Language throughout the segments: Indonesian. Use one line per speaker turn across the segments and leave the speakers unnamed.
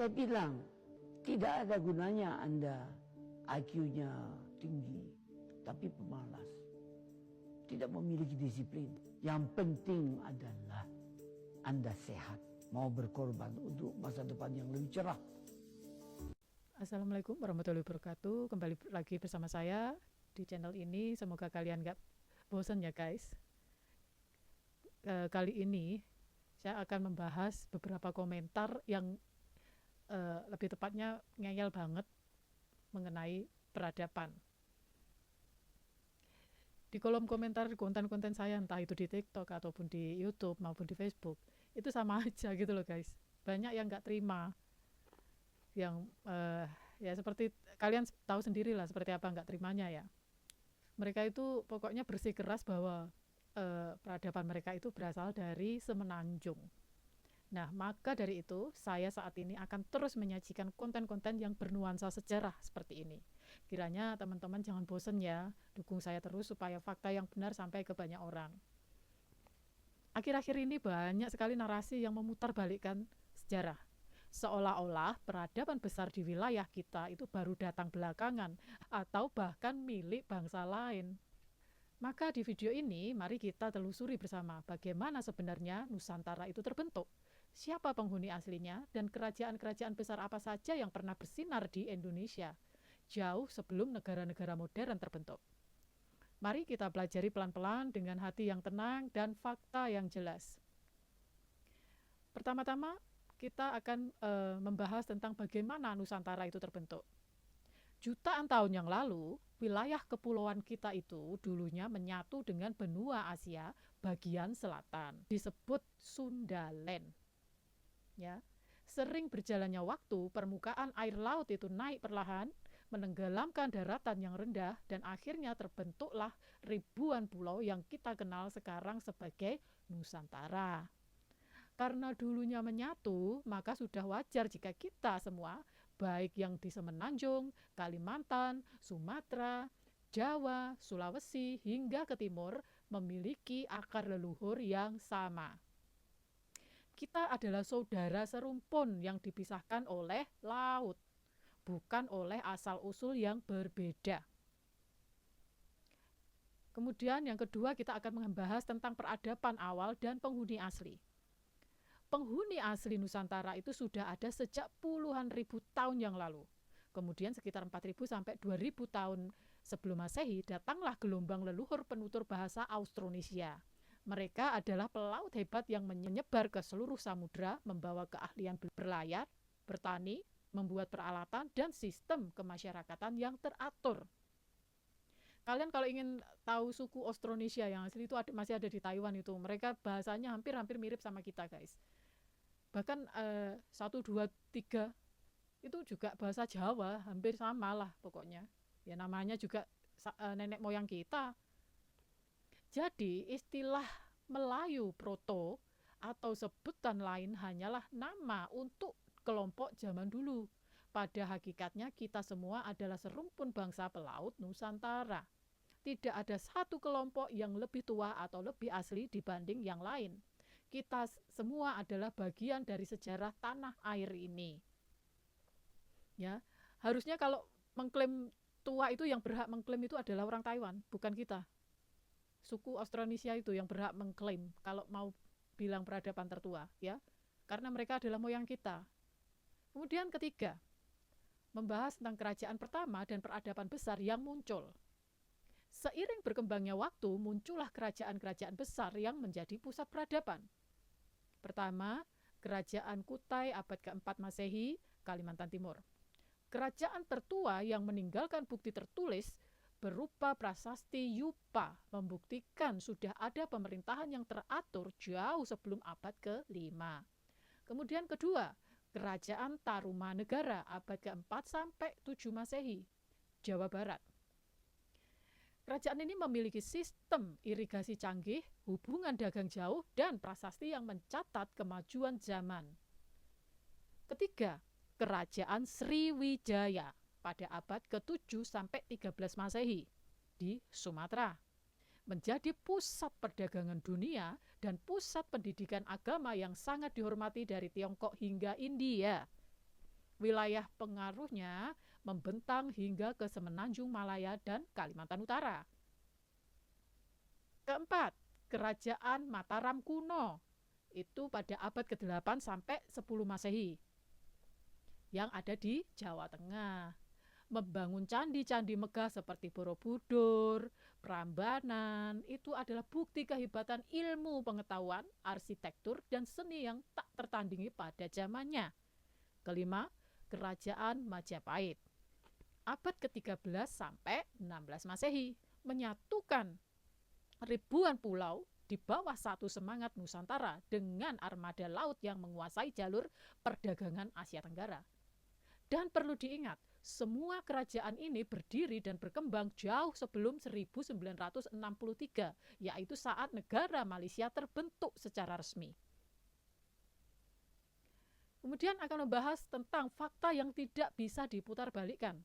Saya bilang, tidak ada gunanya Anda IQ-nya tinggi, tapi pemalas. Tidak memiliki disiplin. Yang penting adalah Anda sehat, mau berkorban untuk masa depan yang lebih cerah.
Assalamualaikum warahmatullahi wabarakatuh. Kembali lagi bersama saya di channel ini. Semoga kalian gak bosan ya guys. Kali ini saya akan membahas beberapa komentar yang lebih tepatnya ngeyel banget mengenai peradaban. Di kolom komentar konten-konten saya, entah itu di TikTok ataupun di YouTube maupun di Facebook, itu sama aja gitu loh guys. Banyak yang gak terima, yang ya seperti kalian tahu sendiri lah seperti apa nggak terimanya ya. Mereka itu pokoknya bersikeras bahwa peradaban mereka itu berasal dari Semenanjung. Nah, maka dari itu saya saat ini akan terus menyajikan konten-konten yang bernuansa sejarah seperti ini. Kiranya teman-teman jangan bosan ya, dukung saya terus supaya fakta yang benar sampai ke banyak orang. Akhir-akhir ini banyak sekali narasi yang memutarbalikkan sejarah. Seolah-olah peradaban besar di wilayah kita itu baru datang belakangan atau bahkan milik bangsa lain. Maka di video ini mari kita telusuri bersama bagaimana sebenarnya Nusantara itu terbentuk, siapa penghuni aslinya, dan kerajaan-kerajaan besar apa saja yang pernah bersinar di Indonesia jauh sebelum negara-negara modern terbentuk. Mari kita pelajari pelan-pelan dengan hati yang tenang dan fakta yang jelas. Pertama-tama kita akan membahas tentang bagaimana Nusantara itu terbentuk. Jutaan tahun yang lalu, wilayah kepulauan kita itu dulunya menyatu dengan benua Asia bagian selatan, disebut Sundaland. Ya, sering berjalannya waktu, permukaan air laut itu naik perlahan, menenggelamkan daratan yang rendah, dan akhirnya terbentuklah ribuan pulau yang kita kenal sekarang sebagai Nusantara. Karena dulunya menyatu, maka sudah wajar jika kita semua, baik yang di Semenanjung, Kalimantan, Sumatera, Jawa, Sulawesi, hingga ke timur, memiliki akar leluhur yang sama. Kita adalah saudara serumpun yang dipisahkan oleh laut, bukan oleh asal-usul yang berbeda. Kemudian yang kedua kita akan membahas tentang peradaban awal dan penghuni asli. Penghuni asli Nusantara itu sudah ada sejak puluhan ribu tahun yang lalu. Kemudian sekitar 4.000 sampai 2.000 tahun sebelum Masehi datanglah gelombang leluhur penutur bahasa Austronesia. Mereka adalah pelaut hebat yang menyebar ke seluruh samudra, membawa keahlian berlayar, bertani, membuat peralatan, dan sistem kemasyarakatan yang teratur. Kalian kalau ingin tahu suku Austronesia yang asli itu masih ada di Taiwan itu, mereka bahasanya hampir mirip sama kita guys. Bahkan 1, 2, 3 itu juga bahasa Jawa, hampir sama lah pokoknya. Ya namanya juga nenek moyang kita. Jadi istilah Melayu Proto atau sebutan lain hanyalah nama untuk kelompok zaman dulu. Pada hakikatnya kita semua adalah serumpun bangsa pelaut Nusantara. Tidak ada satu kelompok yang lebih tua atau lebih asli dibanding yang lain. Kita semua adalah bagian dari sejarah tanah air ini. Ya, harusnya kalau mengklaim tua itu yang berhak mengklaim itu adalah orang Taiwan, bukan kita. Suku Austronesia itu yang berhak mengklaim kalau mau bilang peradaban tertua, ya. Karena mereka adalah moyang kita. Kemudian ketiga, membahas tentang kerajaan pertama dan peradaban besar yang muncul. Seiring berkembangnya waktu, muncullah kerajaan-kerajaan besar yang menjadi pusat peradaban. Pertama, Kerajaan Kutai abad ke-4 Masehi, Kalimantan Timur. Kerajaan tertua yang meninggalkan bukti tertulis berupa prasasti Yupa membuktikan sudah ada pemerintahan yang teratur jauh sebelum abad ke-5. Kemudian kedua, Kerajaan Tarumanegara abad ke-4 sampai 7 Masehi, Jawa Barat. Kerajaan ini memiliki sistem irigasi canggih, hubungan dagang jauh, dan prasasti yang mencatat kemajuan zaman. Ketiga, Kerajaan Sriwijaya pada abad ke-7 sampai 13 Masehi di Sumatera. Menjadi pusat perdagangan dunia dan pusat pendidikan agama yang sangat dihormati dari Tiongkok hingga India. Wilayah pengaruhnya membentang hingga ke Semenanjung Malaya dan Kalimantan Utara. Keempat, Kerajaan Mataram kuno. Itu pada abad ke-8 sampai 10 Masehi. Yang ada di Jawa Tengah. Membangun candi-candi megah seperti Borobudur, Prambanan, itu adalah bukti kehebatan ilmu pengetahuan, arsitektur, dan seni yang tak tertandingi pada zamannya. Kelima, Kerajaan Majapahit. Abad ke-13 sampai 16 Masehi menyatukan ribuan pulau di bawah satu semangat Nusantara dengan armada laut yang menguasai jalur perdagangan Asia Tenggara. Dan perlu diingat, semua kerajaan ini berdiri dan berkembang jauh sebelum 1963, yaitu saat negara Malaysia terbentuk secara resmi. Kemudian akan membahas tentang fakta yang tidak bisa diputarbalikkan.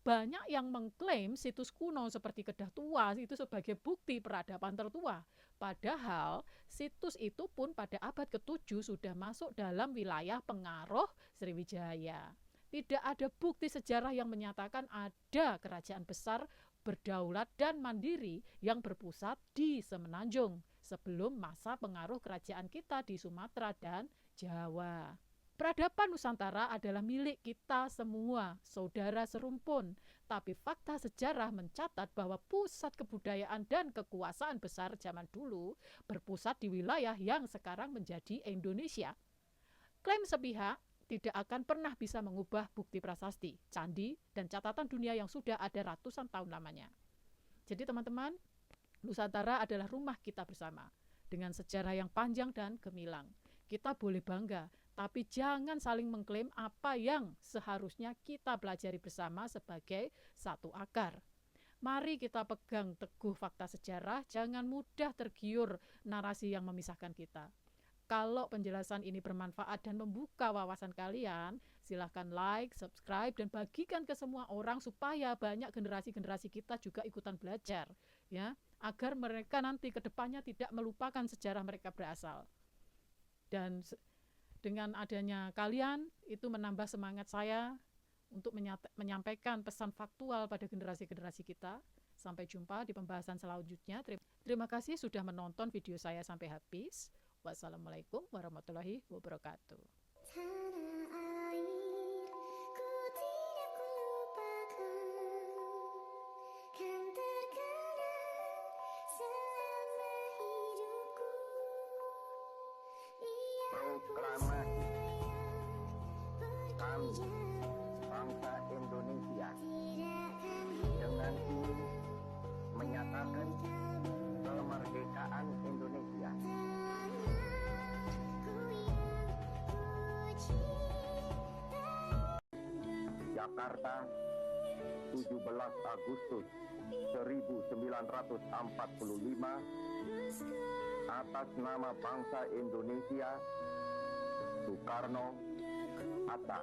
Banyak yang mengklaim situs kuno seperti Kedah Tua itu sebagai bukti peradaban tertua. Padahal situs itu pun pada abad ke-7 sudah masuk dalam wilayah pengaruh Sriwijaya. Tidak ada bukti sejarah yang menyatakan ada kerajaan besar berdaulat dan mandiri yang berpusat di Semenanjung sebelum masa pengaruh kerajaan kita di Sumatera dan Jawa. Peradaban Nusantara adalah milik kita semua, saudara serumpun. Tapi fakta sejarah mencatat bahwa pusat kebudayaan dan kekuasaan besar zaman dulu berpusat di wilayah yang sekarang menjadi Indonesia. Klaim sepihak tidak akan pernah bisa mengubah bukti prasasti, candi, dan catatan dunia yang sudah ada ratusan tahun lamanya. Jadi teman-teman, Nusantara adalah rumah kita bersama, dengan sejarah yang panjang dan gemilang. Kita boleh bangga, tapi jangan saling mengklaim apa yang seharusnya kita pelajari bersama sebagai satu akar. Mari kita pegang teguh fakta sejarah, jangan mudah tergiur narasi yang memisahkan kita. Kalau penjelasan ini bermanfaat dan membuka wawasan kalian, silahkan like, subscribe, dan bagikan ke semua orang supaya banyak generasi-generasi kita juga ikutan belajar, ya, agar mereka nanti ke depannya tidak melupakan sejarah mereka berasal. Dan dengan adanya kalian, itu menambah semangat saya untuk menyampaikan pesan faktual pada generasi-generasi kita. Sampai jumpa di pembahasan selanjutnya. Terima kasih sudah menonton video saya sampai habis. Wassalamualaikum warahmatullahi wabarakatuh.
Proklamasi kami bangsa Indonesia dengan ini menyatakan kemerdekaan Indonesia. Jakarta, 17 Agustus 1945, atas nama bangsa Indonesia, Soekarno, Hatta.